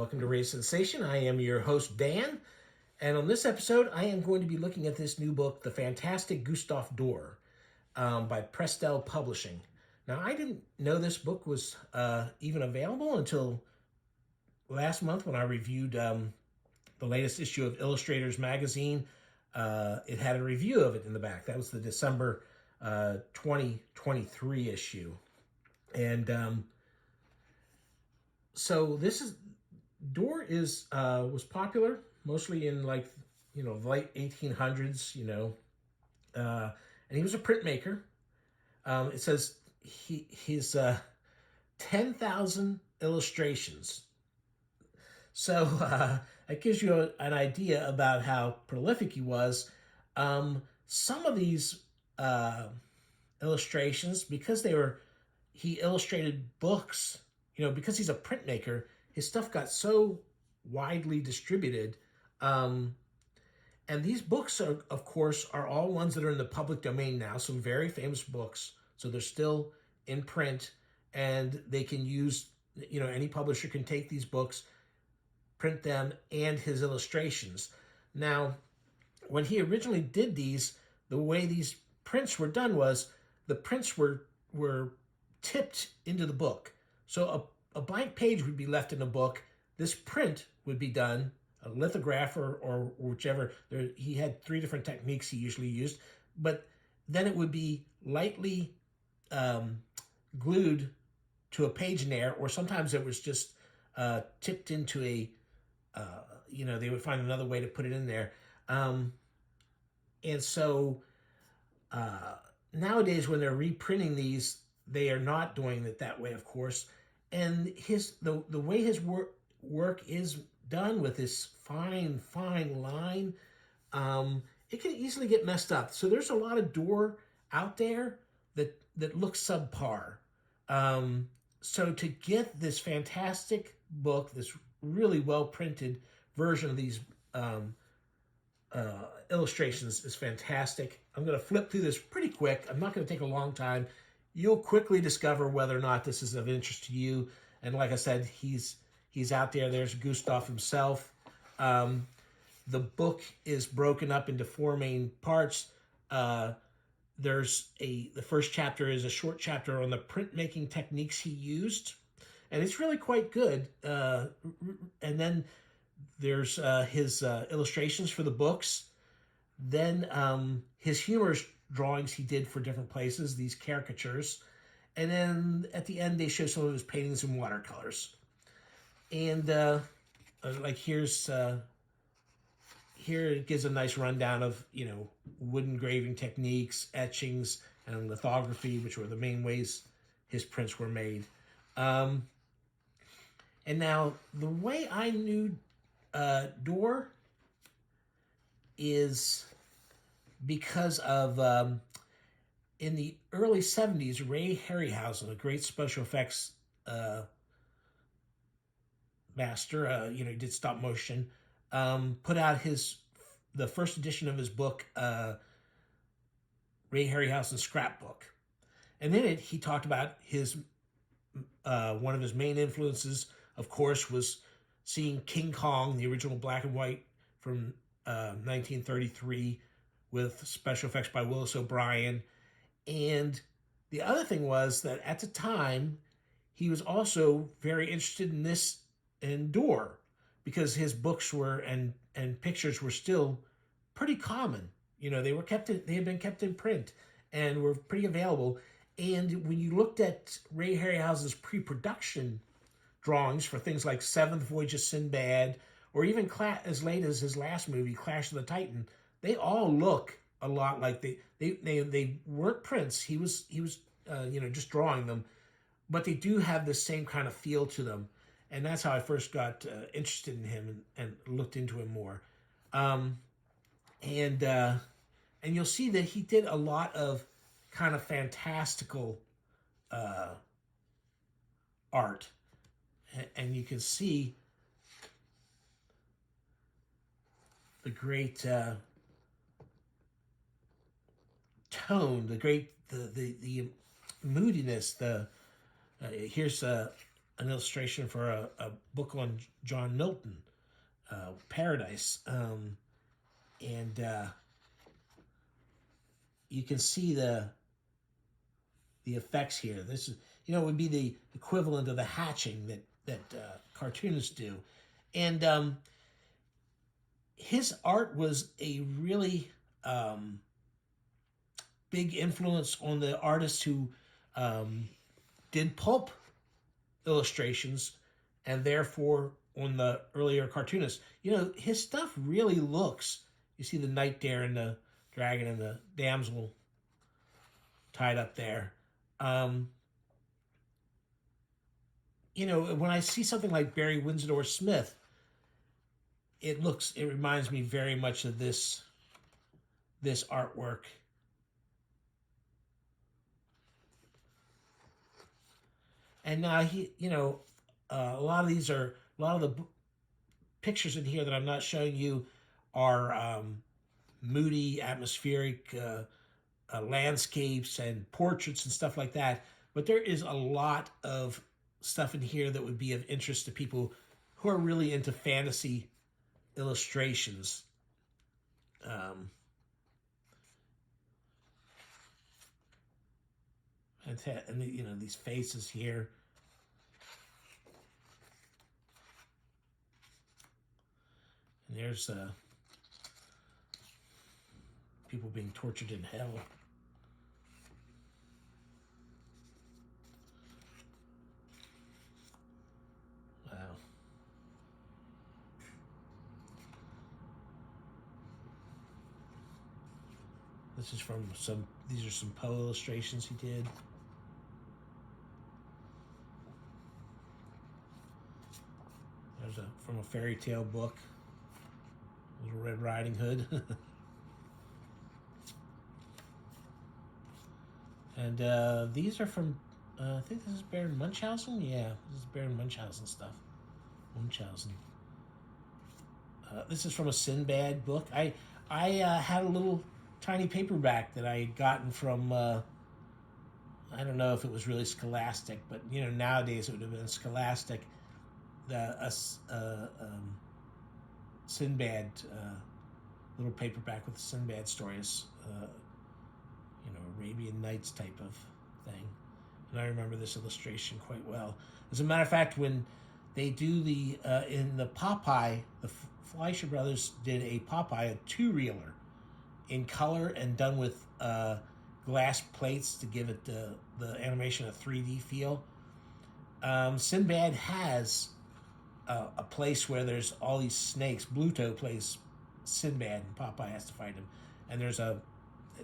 welcome to Raise Sensation. I am your host, Dan, and on this episode, I am going to be looking at this new book, The Fantastic Gustavo Dore, by Prestel Publishing. Now, I didn't know this book was even available until last month when I reviewed the latest issue of Illustrators magazine. It had a review of it in the back. That was the December 2023 issue. And so this is Dore was popular mostly in the late 1800s, and he was a printmaker. It says his 10,000 illustrations. So that gives you an idea about how prolific he was. Some of these illustrations, because he illustrated books, because he's a printmaker, his stuff got so widely distributed. And these books, of course, are all ones that are in the public domain now, some very famous books. So they're still in print, and they can use, any publisher can take these books, print them, and his illustrations. Now, when he originally did these, the way these prints were done was the prints were tipped into the book. So a blank page would be left in the book. This print would be done, a lithograph or whichever. He had 3 different techniques he usually used, but then it would be lightly glued to a page in there, or sometimes it was just tipped into a, they would find another way to put it in there. And so nowadays when they're reprinting these, they are not doing it that way, of course. And the way his work is done with this fine line, it can easily get messed up. So there's a lot of Dore out there that looks subpar. So to get this fantastic book, this really well printed version of these illustrations is fantastic. I'm going to flip through this pretty quick. I'm not going to take a long time. You'll quickly discover whether or not this is of interest to you. And like I said, he's out there. There's Gustavo himself. The book is broken up into 4 main parts. The first chapter is a short chapter on the printmaking techniques he used, and it's really quite good. And then there's his illustrations for the books. Then his humorous drawings he did for different places, these caricatures. And then at the end, they show some of his paintings in watercolors. And here it gives a nice rundown of, wood engraving techniques, etchings, and lithography, which were the main ways his prints were made. And now, the way I knew Dore is because of, in the early 70s, Ray Harryhausen, a great special effects master, he did stop motion, put out the first edition of his book, Ray Harryhausen's Scrapbook. And in it, he talked about one of his main influences, of course, was seeing King Kong, the original black and white from 1933, with special effects by Willis O'Brien. And the other thing was that at the time, he was also very interested in Dore, because his books and pictures were still pretty common. They had been kept in print and were pretty available. And when you looked at Ray Harryhausen's pre-production drawings for things like Seventh Voyage of Sinbad, or even as late as his last movie, Clash of the Titan, they all look a lot like they weren't prints. He was just drawing them, but they do have the same kind of feel to them. And that's how I first got interested in him and looked into him more. And you'll see that he did a lot of kind of fantastical art. And you can see the great tone, the moodiness. Here's an illustration for a book on John Milton, Paradise, and you can see the effects here. This is, would be the equivalent of the hatching that cartoonists do, and his art was a really big influence on the artists who did pulp illustrations, and therefore on the earlier cartoonists. His stuff really looks. You see the knight there and the dragon and the damsel tied up there. When I see something like Barry Windsor Smith, it reminds me very much of this artwork. And now a lot of the pictures in here that I'm not showing you are moody, atmospheric landscapes and portraits and stuff like that. But there is a lot of stuff in here that would be of interest to people who are really into fantasy illustrations. And these faces here. And there's people being tortured in hell. Wow. This is from these are some Poe illustrations he did. There's from a fairy tale book, Little Red Riding Hood. And these are from, I think this is Baron Munchausen? Yeah, this is Baron Munchausen stuff. Munchausen. This is from a Sinbad book. I had a little tiny paperback that I had gotten from, I don't know if it was really Scholastic, but nowadays it would have been Scholastic. Sinbad little paperback with the Sinbad stories, Arabian Nights type of thing. And I remember this illustration quite well. As a matter of fact, when they do in the Popeye, the Fleischer brothers did a Popeye, a two-reeler in color and done with glass plates to give it the animation a 3D feel. Sinbad has a place where there's all these snakes. Bluto plays Sinbad, and Popeye has to fight him. And there's that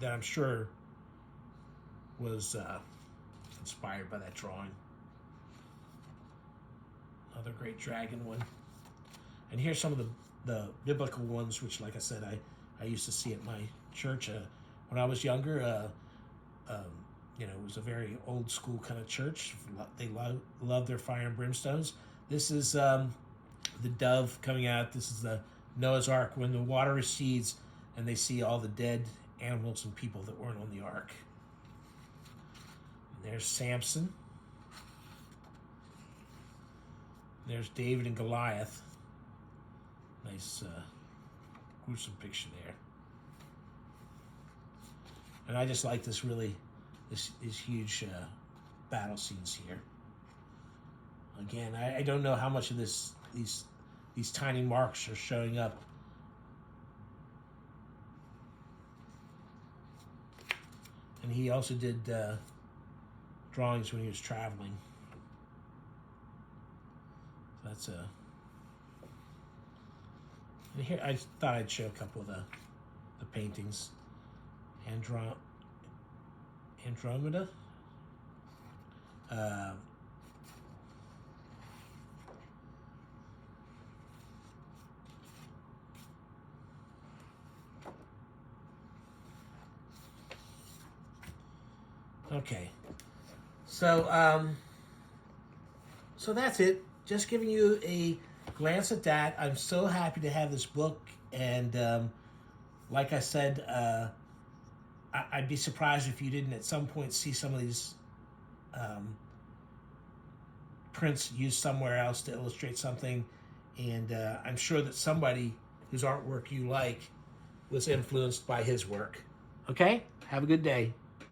I'm sure was inspired by that drawing. Another great dragon one. And here's some of the biblical ones, which, like I said, I used to see at my church when I was younger. It was a very old school kind of church. They loved their fire and brimstones. This is the dove coming out. This is the Noah's Ark when the water recedes and they see all the dead animals and people that weren't on the ark. And there's Samson. There's David and Goliath. Nice gruesome picture there. And I just like this huge battle scenes here. Again, I don't know how much of these tiny marks are showing up. And he also did drawings when he was traveling. That's and here I thought I'd show a couple of the paintings. Andromeda. Okay, so that's it. Just giving you a glance at that. I'm so happy to have this book, and like I said, I'd be surprised if you didn't at some point see some of these prints used somewhere else to illustrate something. And I'm sure that somebody whose artwork you like was influenced by his work. Okay? Have a good day.